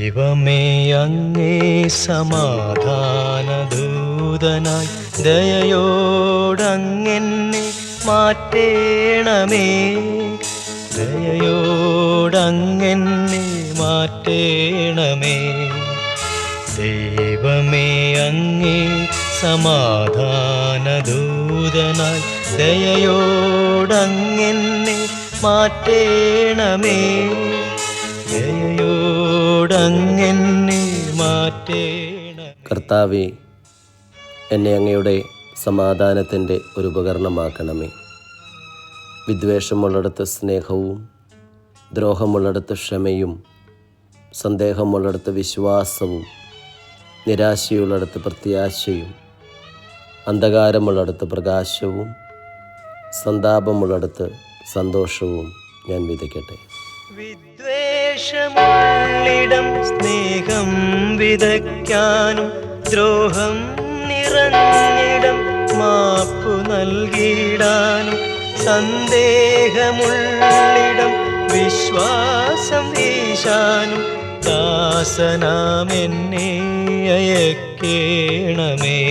ദൈവമേ അങ്ങേ സമാധാനദൂതനായി ദയയോടങ്ങെന്നെ മാറ്റേണമേ, ദയയോടങ്ങെന്നെ മാറ്റേണമേ. ദൈവമേ അങ്ങേ സമാധാനദൂതനായി ദയയോടങ്ങെന്നെ മാറ്റേണമേ, ദയയോടങ്ങെന്നെ മാറ്റേണമേ. കർത്താവേ, എന്നെ അങ്ങയുടെ സമാധാനത്തിൻ്റെ ഒരു ഉപകരണമാക്കണമേ. വിദ്വേഷമുള്ളിടത്ത് സ്നേഹവും, ദ്രോഹമുള്ളിടത്ത് ക്ഷമയും, സന്ദേഹമുള്ളിടത്ത് വിശ്വാസവും, നിരാശയുള്ളിടത്ത് പ്രത്യാശയും, അന്ധകാരമുള്ളിടത്ത് പ്രകാശവും, സന്താപമുള്ളിടത്ത് സന്തോഷവും ഞാൻ വിതയ്ക്കട്ടെ. വിദ്വേഷമുള്ളിടം സ്നേഹം വിതയ്ക്കാനും, ദ്രോഹം നിറഞ്ഞിടം മാപ്പു നൽകിടാനും, സന്ദേഹമുള്ളിടം വിശ്വാസം വീശാനും ദാസനാമെന്നെ അയക്കേണമേ.